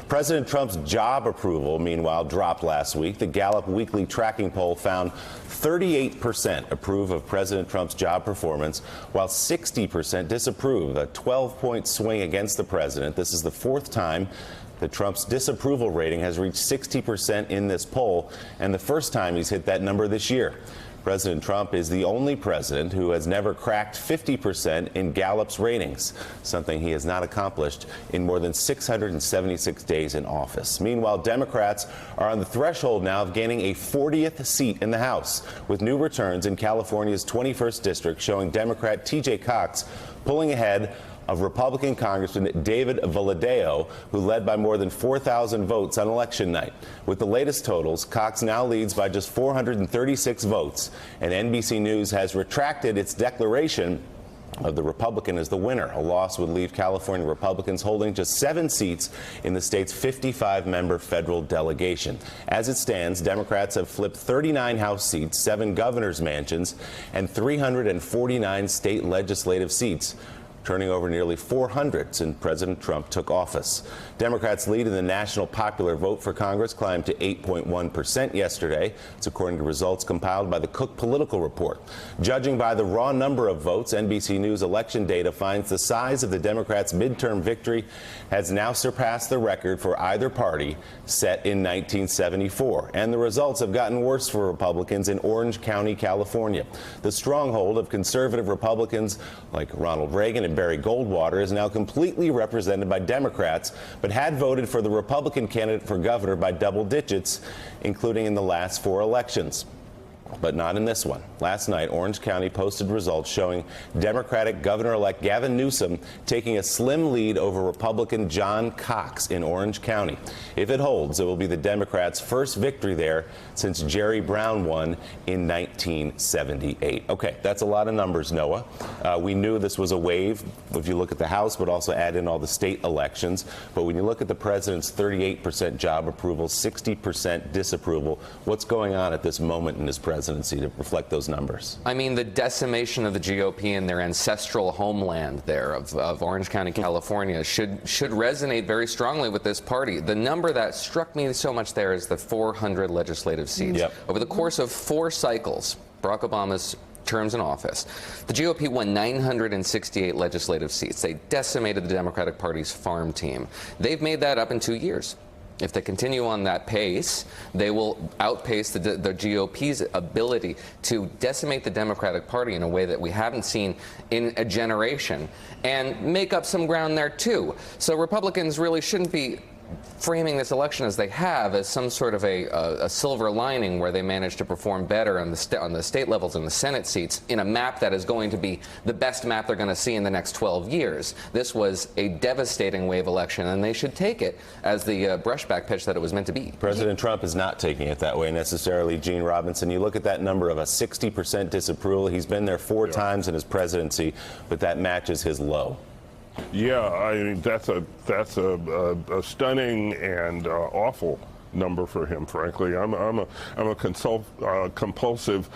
President Trump's job approval, meanwhile, dropped last week. The Gallup weekly tracking poll found 38% approve of President Trump's job performance, while 60% disapprove, a 12-point swing against the president. This is the fourth time that Trump's disapproval rating has reached 60% in this poll, and the first time he's hit that number this year. President Trump is the only president who has never cracked 50% in Gallup's ratings, something he has not accomplished in more than 676 days in office. Meanwhile, Democrats are on the threshold now of gaining a 40th seat in the House, with new returns in California's 21st district showing Democrat T.J. Cox pulling ahead of Republican Congressman David Valadao, who led by more than 4,000 votes on election night. With the latest totals, Cox now leads by just 436 votes, and NBC News has retracted its declaration of the Republican as the winner. A loss would leave California Republicans holding just 7 seats in the state's 55-member federal delegation. As it stands, Democrats have flipped 39 House seats, 7 governor's mansions, and 349 state legislative seats, turning over nearly 400 since President Trump took office. Democrats' lead in the national popular vote for Congress climbed to 8.1% yesterday. It's according to results compiled by the Cook Political Report. Judging by the raw number of votes, NBC News election data finds the size of the Democrats' midterm victory has now surpassed the record for either party set in 1974. And the results have gotten worse for Republicans in Orange County, California. The stronghold of conservative Republicans like Ronald Reagan and Barry Goldwater is now completely represented by Democrats, but had voted for the Republican candidate for governor by double digits, including in the last 4 elections. But not in this one. Last night, Orange County posted results showing Democratic Governor-elect Gavin Newsom taking a slim lead over Republican John Cox in Orange County. If it holds, it will be the Democrats' first victory there since Jerry Brown won in 1978. Okay, that's a lot of numbers, Noah. We knew this was a wave if you look at the House, but also add in all the state elections. But when you look at the president's 38% job approval, 60% disapproval, what's going on at this moment in his presidency to reflect those numbers? I mean, the decimation of the GOP in their ancestral homeland there of Orange County, California should resonate very strongly with this party. The number that struck me so much there is the 400 legislative seats. Yep. Over the course of 4 cycles, Barack Obama's terms in office, the GOP won 968 legislative seats. They decimated the Democratic Party's farm team. They've made that up in 2 years. If they continue on that pace, they will outpace the GOP's ability to decimate the Democratic Party in a way that we haven't seen in a generation and make up some ground there, too. So Republicans really shouldn't be framing this election as they have as some sort of a silver lining where they managed to perform better on the state levels and the Senate seats in a map that is going to be the best map they're going to see in the next 12 years. This was a devastating wave election, and they should take it as the brushback pitch that it was meant to be. President Trump is not taking it that way necessarily, Gene Robinson. You look at that number of a 60% disapproval. He's been there 4 times in his presidency, but that matches his low. Yeah, I mean, that's a stunning and awful number for him, frankly. I'm a compulsive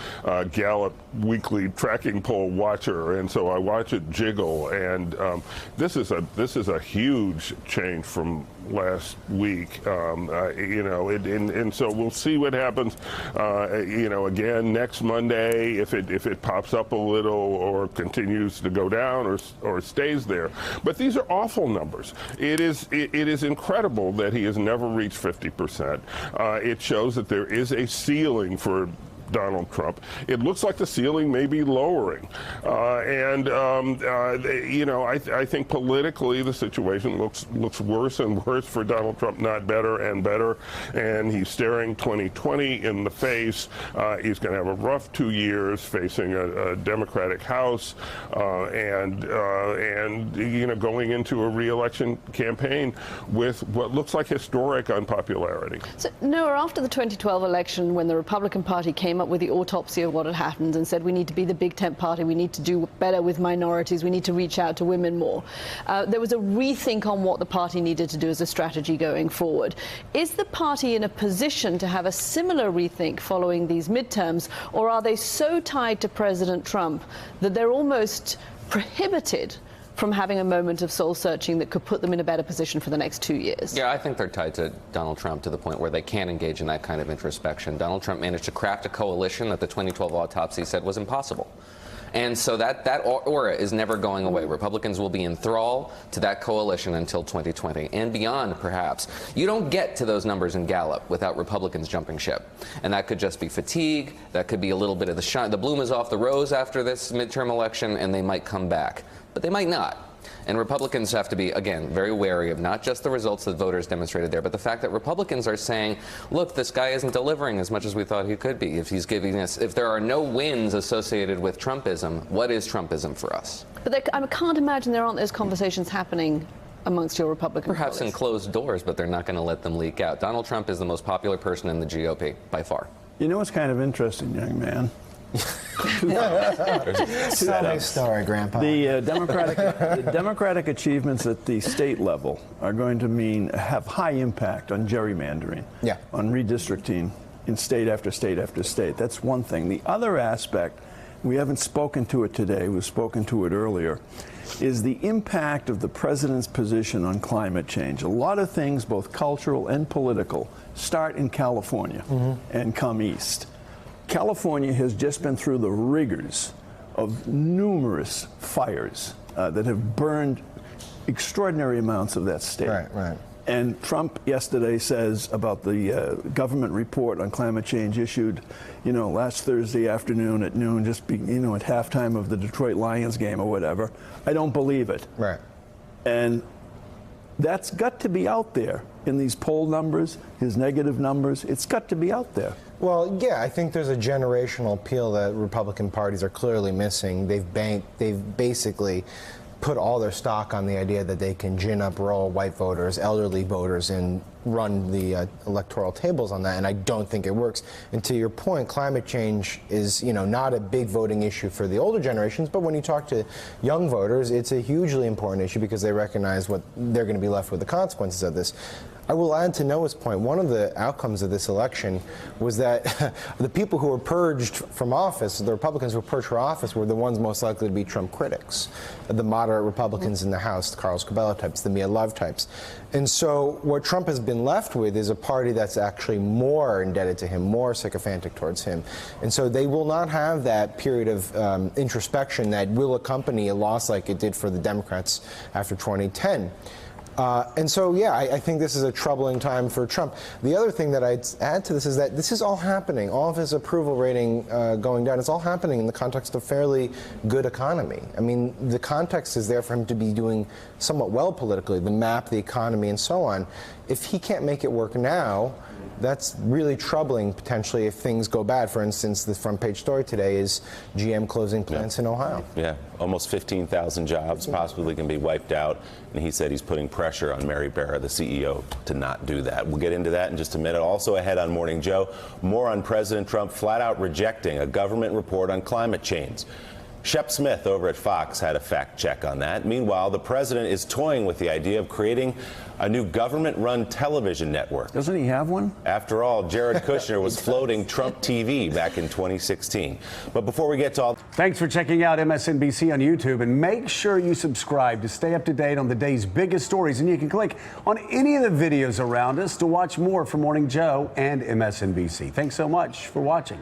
Gallup weekly tracking poll watcher, and so I watch it jiggle. And this is a huge change from last week, you know, and so we'll see what happens, you know, again next Monday, if it pops up a little or continues to go down or stays there. But these are awful numbers. It is incredible that he has never reached 50%. It shows that there is a ceiling for Donald Trump. It looks like the ceiling may be lowering. You know, I think politically the situation looks worse and worse for Donald Trump, not better and better. And he's staring 2020 in the face. He's going to have a rough 2 years facing a Democratic House and you know, going into a re-election campaign with what looks like historic unpopularity. So, Noah, after the 2012 election, when the Republican Party came up with the autopsy of what had happened and said we need to be the big tent party, we need to do better with minorities, we need to reach out to women more. There was a rethink on what the party needed to do as a strategy going forward. Is the party in a position to have a similar rethink following these midterms, or are they so tied to President Trump that they're almost prohibited from having a moment of soul searching that could put them in a better position for the next 2 years? Yeah, I think they're tied to Donald Trump to the point where they can't engage in that kind of introspection. Donald Trump managed to craft a coalition that the 2012 autopsy said was impossible. And so that aura is never going away. Republicans will be in thrall to that coalition until 2020 and beyond, perhaps. You don't get to those numbers in Gallup without Republicans jumping ship. And that could just be fatigue. That could be a little bit of the shine. The bloom is off the rose after this midterm election, and they might come back. But they might not. And Republicans have to be, again, very wary of not just the results that voters demonstrated there, but the fact that Republicans are saying, look, this guy isn't delivering as much as we thought he could be. If he's giving us, if there are no wins associated with Trumpism, what is Trumpism for us? But I can't imagine there aren't those conversations happening amongst your Republican Perhaps colleagues. in closed doors, but they're not going to let them leak out. Donald Trump is the most popular person in the GOP, by far. You know what's kind of interesting, young man? Tell me a story, Grandpa. The Democratic achievements at the state level are going to have high impact on gerrymandering, on redistricting in state after state after state. That's one thing. The other aspect, we haven't spoken to it today, we've spoken to it earlier, is the impact of the president's position on climate change. A lot of things, both cultural and political, start in California and come east. California has just been through the rigors of numerous fires that have burned extraordinary amounts of that state. Right. And Trump yesterday says about the government report on climate change issued, last Thursday afternoon at noon, at halftime of the Detroit Lions game or whatever. I don't believe it. Right. And that's got to be out there in these poll numbers, his negative numbers. It's got to be out there. Well, yeah, I think there's a generational appeal that Republican parties are clearly missing. They've basically put all their stock on the idea that they can gin up rural white voters, elderly voters, and run the electoral tables on that, and I don't think it works. And to your point, climate change is, not a big voting issue for the older generations, but when you talk to young voters, it's a hugely important issue because they recognize what they're going to be left with the consequences of this. I will add to Noah's point, one of the outcomes of this election was that the people who were purged from office, the Republicans who were purged from office, were the ones most likely to be Trump critics, the moderate Republicans in the House, the Carl Scabella types, the Mia Love types. And so what Trump has been left with is a party that's actually more indebted to him, more sycophantic towards him. And so they will not have that period of introspection that will accompany a loss like it did for the Democrats after 2010. And so, yeah, I think this is a troubling time for Trump. The other thing that I'd add to this is that this is all happening, all of his approval rating going down, it's all happening in the context of fairly good economy. I mean, the context is there for him to be doing somewhat well politically, the map, the economy, and so on. If he can't make it work now, that's really troubling potentially if things go bad. For instance, the front page story today is GM closing plants in Ohio. Yeah, almost 15,000 jobs possibly can be wiped out. And he said he's putting pressure on Mary Barra, the CEO, to not do that. We'll get into that in just a minute. Also ahead on Morning Joe, more on President Trump flat out rejecting a government report on climate change. Shep Smith over at Fox had a fact check on that. Meanwhile, the president is toying with the idea of creating a new government-run television network. Doesn't he have one? After all, Jared Kushner was floating Trump TV back in 2016. But before we get to all... Thanks for checking out MSNBC on YouTube, and make sure you subscribe to stay up to date on the day's biggest stories. And you can click on any of the videos around us to watch more from Morning Joe and MSNBC. Thanks so much for watching.